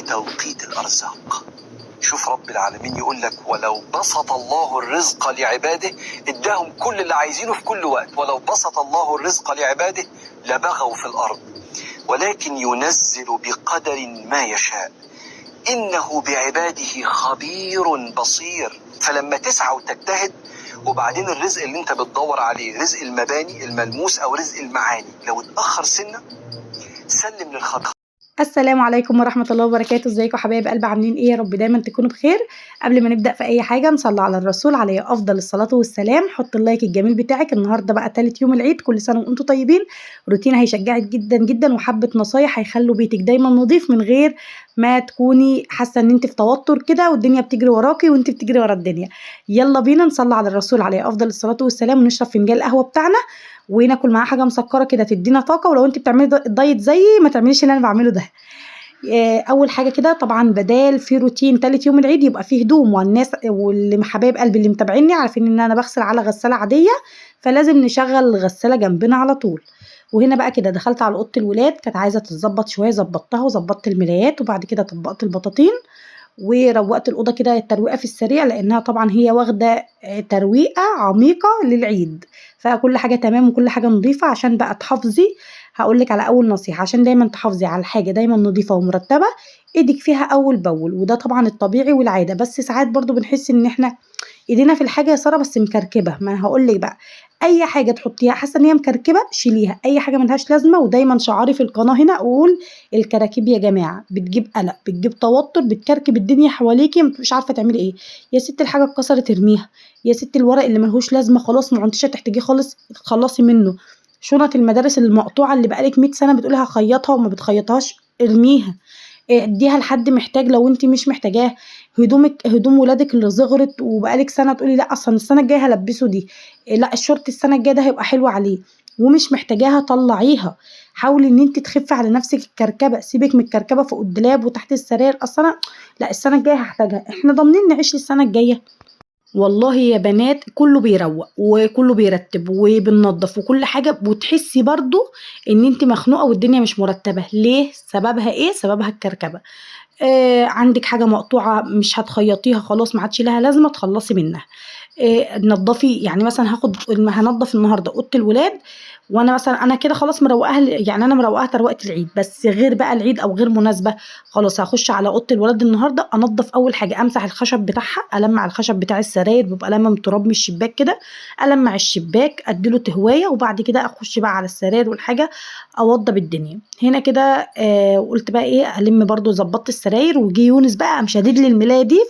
بتوقيت الأرزاق. شوف رب العالمين يقول لك ولو بسط الله الرزق لعباده اداهم كل اللي عايزينه في كل وقت، ولو بسط الله الرزق لعباده لبغوا في الأرض ولكن ينزل بقدر ما يشاء إنه بعباده خبير بصير. فلما تسعى وتجتهد وبعدين الرزق اللي انت بتدور عليه رزق المباني الملموس او رزق المعاني لو اتأخر سنة سلم للخبر. السلام عليكم ورحمة الله وبركاته. ازيكم حبايب قلب، عاملين ايه؟ يا رب دايما تكونوا بخير. قبل ما نبدأ في اي حاجة نصلي على الرسول عليه افضل الصلاة والسلام. حط اللايك الجميل بتاعك. النهاردة بقى تالت يوم العيد، كل سنة وانتم طيبين. روتين هيشجعك جدا جدا وحبة نصايح هيخلوا بيتك دايما نظيف من غير ما تكوني حاسة ان انت في توتر كده والدنيا بتجري وراكي وانت بتجري ورا الدنيا. يلا بينا نصلي على الرسول عليه افضل الصلاة والسلام ونشرب فنجان القهوة بتاعنا وناكل معاه حاجة مسكرة كده تدينا طاقة. ولو انت بتعملي دايت زيي ما تعمليش اللي انا بعمله ده. اول حاجه كده طبعا بدال في روتين تالت يوم العيد يبقى فيه هدوم، والناس واللي حبايب قلبي اللي متابعيني عارفين ان انا بغسل على غساله عاديه، فلازم نشغل الغساله جنبنا على طول. وهنا بقى كده دخلت على اوضه الولاد، كانت عايزه تتظبط شويه، ظبطتها وظبطت الملايات وبعد كده طبقت البطاطين وروقت الاوضه كده الترويقه في السريع، لانها طبعا هي واخده ترويقه عميقه للعيد، فكل حاجه تمام وكل حاجه نظيفه. عشان بقى تحافظي، هقولك على اول نصيحه، عشان دايما تحافظي على الحاجه دايما نظيفه ومرتبه، ايدك فيها اول باول، وده طبعا الطبيعي والعاده. بس ساعات برضو بنحس ان احنا ايدينا في الحاجه يا ساره بس مكركبه. ما هقولك بقى، اي حاجه تحطيها حاسه ان هي مكركبه شيليها، اي حاجه ملهاش لازمه. ودايما شعاري في القناه هنا اقول الكراكيب يا جماعه بتجيب قلق، بتجيب توتر، بتكركب الدنيا حواليكي، مش عارفه تعملي ايه. يا ست الحاجه اتكسرت ارميها، يا ست الورق اللي ملهوش لازمه خلاص ما عدتيش هتحتاجيه خالص تخلصي منه. شنط المدارس المقطوعه اللي بقالك 100 سنه بتقولي هخيطها وما بتخيطهاش ارميها، اديها لحد محتاج لو انت مش محتاجاه. هدوم ولادك اللي صغرت وبقالك سنه تقولي لا اصلا السنه الجايه هلبسه دي، لا الشورت السنه الجايه ده هيبقى حلو عليه ومش محتاجاها، طلعيها. حاولي ان انت تخفي على نفسك الكركبه، سيبك من الكركبه فوق الدولاب وتحت السراير. اصلا لا السنه الجايه هحتاجها، احنا ضامنين نعيش للسنه الجايه. والله يا بنات كله بيروق وكله بيرتب وبننظف وكل حاجة، وتحسي برضو ان انت مخنوقة والدنيا مش مرتبة. ليه؟ سببها ايه؟ سببها الكركبة. عندك حاجة مقطوعة مش هتخيطيها خلاص ما عادش لها لازمة، تخلصي منها. نضفي، يعني مثلا هنضف النهارده اوضه الولاد، وانا مثلا انا كده خلاص مروقاها، يعني انا مروقاها تروقه العيد، بس غير بقى العيد او غير مناسبه خلاص هخش على اوضه الولاد النهارده انضف. اول حاجه امسح الخشب بتاعها، المع الخشب بتاع السراير بيبقى لمم تراب من الشباك كده، المع الشباك اديله تهوايه، وبعد كده اخش بقى على السراير والحاجه اوضب الدنيا هنا كده. وقلت بقى ايه الم برضو، ظبطت السراير وجي يونس بقى قام شادد لي الملايه دي،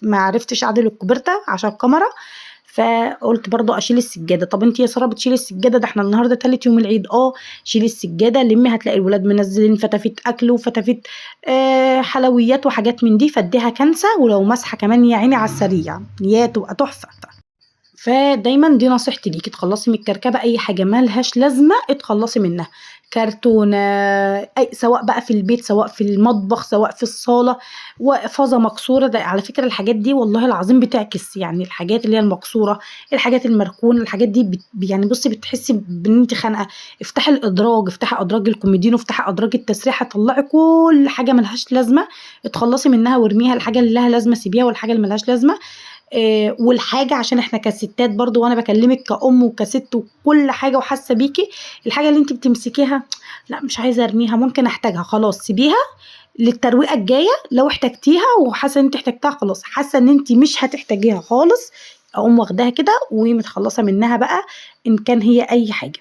ما عرفتش اعدل الكوبرته عشان الكاميرا، فقلت برضو اشيل السجاده. طب انت يا ساره بتشيلي السجاده؟ ده احنا النهارده تالت يوم العيد. شيلي السجاده، لمي، هتلاقي الولاد منزلين فتافيت اكل وفتافيت حلويات وحاجات من دي، فاديها كنسه ولو مسحه كمان يا عيني على السريع يا تبقى تحفه. فدايما دي نصيحتي ليكي، تخلصي من الكركبه، اي حاجه مالهاش لازمه اتخلصي منها. كرتونه، سواء بقى في البيت سواء في المطبخ سواء في الصاله، وفازه مكسوره، ده على فكره الحاجات دي والله العظيم بتعكس، يعني الحاجات اللي هي المكسوره، الحاجات المركونه، الحاجات دي يعني بصي بتحسي بان انت خانقه. افتحي الادراج، افتحي ادراج الكوميدين وافتحي ادراج التسريحه، طلعي كل حاجه ملهاش لازمه اتخلصي منها وارميها. الحاجه اللي لها لازمه سيبيها والحاجه اللي ملهاش لازمه. والحاجة عشان احنا كستات برضو، وانا بكلمك كأم وكست وكل حاجة وحاسة بيكي، الحاجة اللي انت بتمسكيها لا مش عايزة ارميها ممكن احتاجها، خلاص سيبيها للترويقة الجاية. لو احتاجتيها وحاسة ان انت احتاجتها خلاص، حاسة ان انت مش هتحتاجيها خالص اقوم واخداها كده ومتخلصة منها بقى. ان كان هي اي حاجة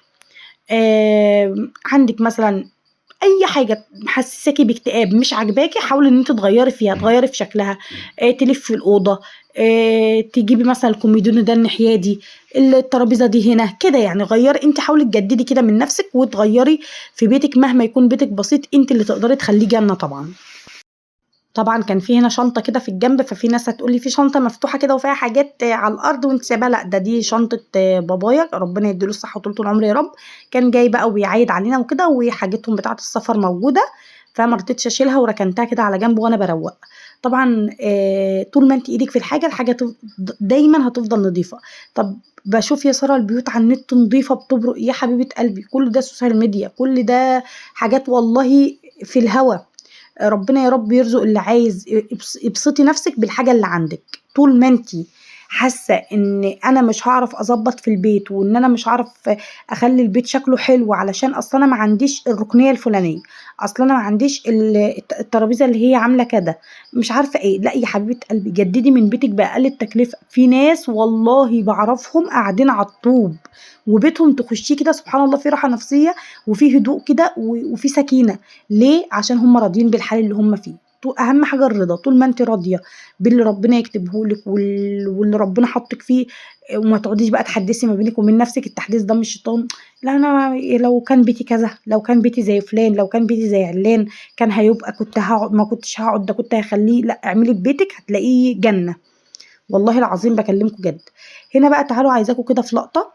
عندك مثلا اي حاجه محسساكي باكتئاب مش عاجباكي، حاولي ان انت تغيري فيها، تغيري في شكلها، تلفي الاوضه، تجيبي مثلا الكوميدون ده الناحيه دي، الترابيزه دي هنا كده، يعني غيري انت، حاولي تجددي كده من نفسك وتغيري في بيتك مهما يكون بيتك بسيط، انت اللي تقدري تخليه جنه طبعا. طبعا كان في هنا شنطه كده في الجنب، ففي ناس هتقولي في شنطه مفتوحه كده وفيها حاجات على الارض وانت سايباها، لا ده دي شنطه بابايا ربنا يديله الصحه وطول العمر يا رب، كان جاي بقى وبيعايد علينا وكده وحاجتهم بتاعه السفر موجوده، فما رضيتش اشيلها وركنتها كده على جنب وانا بروق. طبعا طول ما انت ايدك في الحاجه دايما هتفضل نظيفه. طب بشوف يا ساره البيوت على النت نظيفه بتبرق، يا حبيبه قلبي كل ده سوشيال ميديا، كل ده حاجات والله في الهوا. ربنا يا رب يرزق اللي عايز. ابسطي نفسك بالحاجة اللي عندك. طول ما انتي حاسة ان انا مش هعرف اظبط في البيت، وان انا مش هعرف اخلي البيت شكله حلو علشان اصلا انا ما عنديش الركنية الفلانية، اصلا انا ما عنديش الترابيزة اللي هي عاملة كده، مش عارفة ايه، لا يا حبيبة قلبي، جددي من بيتك بأقل التكلفة. في ناس والله بعرفهم قاعدين على الطوب وبيتهم تخشيه كده سبحان الله في راحة نفسية وفي هدوء كده وفي سكينة. ليه؟ عشان هم راضيين بالحال اللي هم فيه. اهم حاجه الرضا. طول ما انت راضيه باللي ربنا يكتبه لك واللي ربنا حطك فيه، وما تقعديش بقى تحدثي ما بينك وبين نفسك. التحديث ده مش شيطان. لا انا لو كان بيتي كذا، لو كان بيتي زي فلان، لو كان بيتي زي علان، كان هيبقى كنت هقعد، ما كنتش هقعد، ده كنت هخليه. لا، اعملي في بيتك هتلاقيه جنه. والله العظيم بكلمكم جد. هنا بقى تعالوا عايزاكم كده في لقطه.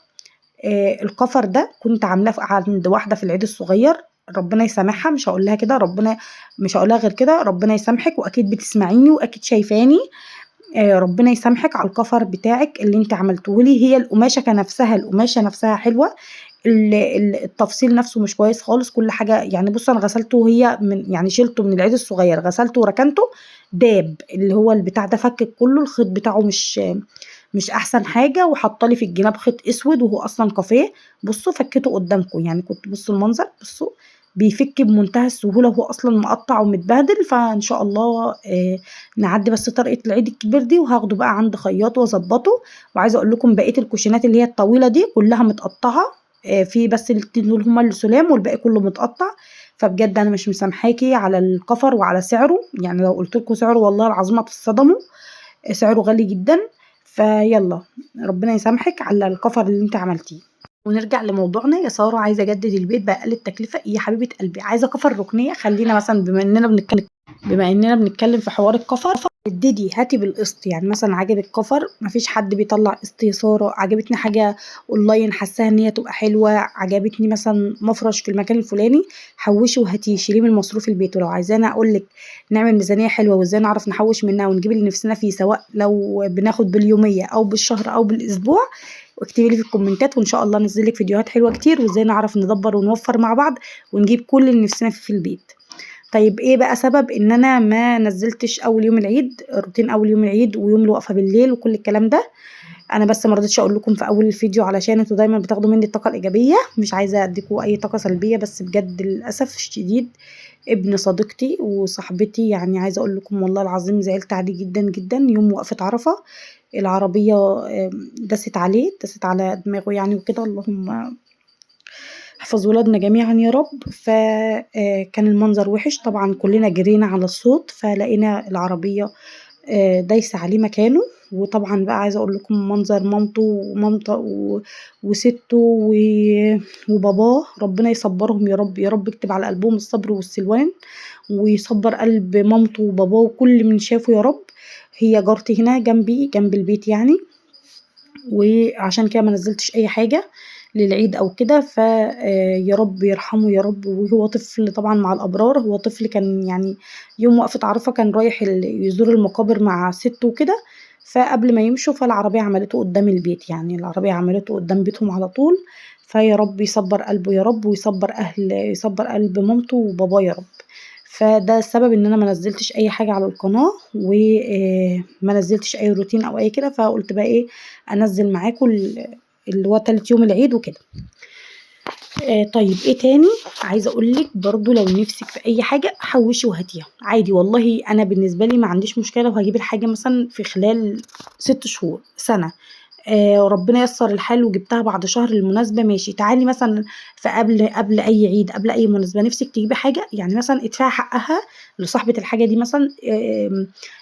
الكفر ده كنت عاملاه عند واحده في العيد الصغير، ربنا يسامحها، مش هقول لها كده، ربنا مش هقول لها غير كده، ربنا يسامحك، واكيد بتسمعيني واكيد شايفاني. ربنا يسامحك على الكفر بتاعك اللي انت عملته لي. هي القماشه كنفسها، القماشه نفسها حلوه، التفصيل نفسه مش كويس خالص، كل حاجه يعني. بص انا غسلته، وهي من يعني شلته من العيد الصغير، غسلته وركنته، داب اللي هو البتاع ده فكك كله، الخيط بتاعه مش احسن حاجه، وحطالي في الجناب خيط اسود وهو اصلا كافيه. بصوا فكيته قدامكم يعني، كنت بصوا المنظر، بصوا بيفك بمنتهى السهوله وهو اصلا مقطع ومتبهدل. فان شاء الله نعدي بس طريقه العيد الكبير دي، وهاخده بقى عند خياط واظبطه. وعايزه اقول لكم بقيه الكوشينات اللي هي الطويله دي كلها متقطعه، في بس الاتنين دول هما اللي سلام، والباقي كله متقطع. فبجد انا مش مسامحاكي على الكفر وعلى سعره، يعني لو قلت لكم سعره والله العظيم هتتصدموا، سعره غالي جدا. فيلا ربنا يسامحك على الكفر اللي انت عملتيه. ونرجع لموضوعنا. يا ساره عايزه اجدد البيت باقل التكلفه. يا حبيبه قلبي عايزه كفر ركنيه، خلينا مثلا بما اننا بنتكلم في حوار الكفر، جددي هاتي بالقسط. يعني مثلا عجبك كفر، مفيش حد بيطلع قسط. يا ساره عجبتني حاجه اونلاين، حاساها ان هي تبقى حلوه، عجبتني مثلا مفرش في المكان الفلاني، حوشي وهاتيه، شيليه من مصروف البيت. ولو عايزانا اقول لك نعمل ميزانيه حلوه وازاي نعرف نحوش منها ونجيب اللي نفسنا فيه، سواء لو بناخد باليوميه او بالشهر او بالاسبوع، واكتبي لي في الكومنتات، وان شاء الله انزل لك فيديوهات حلوه كتير وازاي نعرف ندبر ونوفر مع بعض ونجيب كل اللي نفسنا فيه في البيت. طيب ايه بقى سبب ان انا ما نزلتش اول يوم العيد روتين اول يوم العيد ويوم الوقفه بالليل وكل الكلام ده؟ انا بس ما رضيتش اقول لكم في اول الفيديو علشان انتوا دايما بتاخدوا مني الطاقه الايجابيه، مش عايزه اديكوا اي طاقه سلبيه. بس بجد للاسف الشديد ابن صديقتي وصاحبتي، يعني عايزه اقول لكم والله العظيم زعلت عليه جدا جدا. يوم وقفه عرفه العربيه دست عليه، دست على دماغه يعني وكده. اللهم احفظ ولادنا جميعا يا رب. فكان المنظر وحش طبعا، كلنا جرينا على الصوت، فلقينا العربية دايسة عليه مكانه. وطبعا بقى عايزة اقول لكم منظر مامته وسته وباباه، ربنا يصبرهم يا رب، يا رب يكتب على قلبهم الصبر والسلوان، ويصبر قلب مامته وباباه وكل من شافه يا رب. هي جارتي هنا جنبي جنب البيت يعني، وعشان كده ما نزلتش اي حاجة للعيد او كده. يا رب يرحمه يا رب. وهو طفل طبعا مع الابرار، هو طفل كان يعني يوم وقفة عرفة كان رايح يزور المقابر مع سته وكده. فقبل ما يمشوا فالعربية عملته قدام البيت، يعني العربية عملته قدام بيتهم على طول. فيا رب يصبر قلبه يا رب، يصبر قلب مامته وباباه يا رب. فده السبب ان انا ما نزلتش اي حاجه على القناه، وما نزلتش اي روتين او اي كده. فقلت بقى ايه، انزل معاكم اللي هو تالت يوم العيد وكده. طيب ايه تاني عايزه اقول لك برضو، لو نفسك في اي حاجه حوشي وهاتيها عادي. والله انا بالنسبه لي ما عنديش مشكله لو هجيب الحاجه مثلا في خلال 6 شهور سنه. ربنا ييسر الحال وجبتها بعد شهر المناسبة ماشي. تعالي مثلا في قبل أي عيد، قبل أي مناسبة نفسك تجيبي حاجة، يعني مثلا ادفعي حقها لصاحبة الحاجة دي مثلا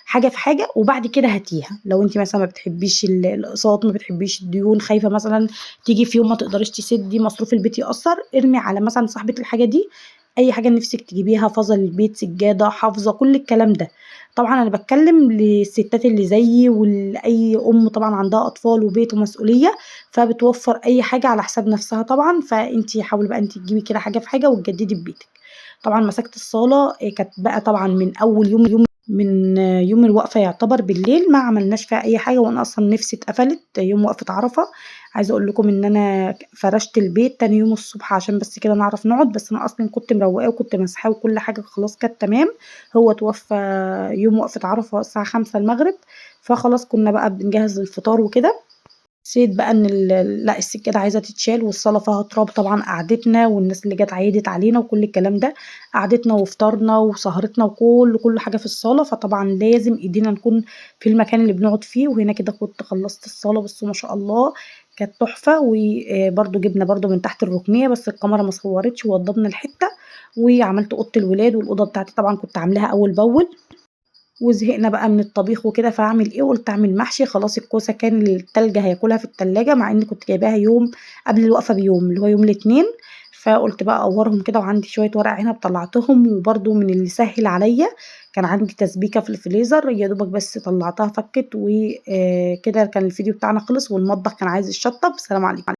حاجة في حاجة، وبعد كده هاتيها. لو انت مثلا ما بتحبيش الأقساط، ما بتحبيش الديون، خايفة مثلا تيجي في يوم ما تقدريش تسدي مصروف البيت يأثر، ارمي على مثلا صاحبة الحاجة دي أي حاجة نفسك تجيبيها، فازة للبيت، سجادة، حافظة، كل الكلام ده. طبعا انا بتكلم للستات اللي زيي ولاي ام طبعا عندها اطفال وبيت ومسؤوليه، فبتوفر اي حاجه على حساب نفسها طبعا. فانتي حاولي بقى انتي تجيبي كده حاجه في حاجه وتجددي في بيتك. طبعا مسكت الصاله كانت بقى طبعا من اول يوم من يوم الوقفة يعتبر بالليل، ما عملناش فيها أي حاجة، وأنا أصلًا نفسي اتقفلت يوم وقفة عرفة. عايزة أقول لكم إن أنا فرشت البيت تاني يوم الصبح عشان بس كده نعرف نقعد، بس أنا أصلًا كنت مروّقاه وكنت ماسحاه وكل حاجة خلاص كانت تمام. هو اتوفى يوم وقفة عرفة الساعة 17:00 المغرب، فخلاص كنا بقى بنجهّز للفطار وكده. حسيت بقى إن لأ السجادة عايزة تتشال والصالة فيها تراب، طبعًا قعدتنا والناس اللي جات عيّدت علينا وكل الكلام ده، قعدتنا وفطارنا وسهرتنا وكل حاجة في الصالة، فطبعًا لازم إيدينا نكون في المكان اللي بنقعد فيه. وهنا كده كنت خلّصت الصالة، بصوا ما شاء الله كانت تحفة. برضه جبنا برضه من تحت الركنية، بس الكاميرا ما صوّرتش ووضّبنا الحتة، وعملت أوضة الولاد، والأوضة بتاعتي طبعًا كنت عاملاها أول بأول. وزهقنا بقى من الطبيخ وكده، فاعمل إيه، قُلت أعمل محشي. خلاص الكوسة كان التلج هياكلها في التلاجة، مع إني كنت جايباها يوم قبل الوقفة بيوم، اللي هو يوم الاتنين. فقُلت بقى أقوّرهم كده، وعندي شوية ورق عنب طلّعتهم، وبرضه من اللي سهِّل عليَّ كان عندي تسبيكة في الفريزر، يا دوبك بس طلّعتها فكِّت. كده كان الفيديو بتاعنا خلص، والمطبخ كان عايز يتشطّب. سلام عليكم.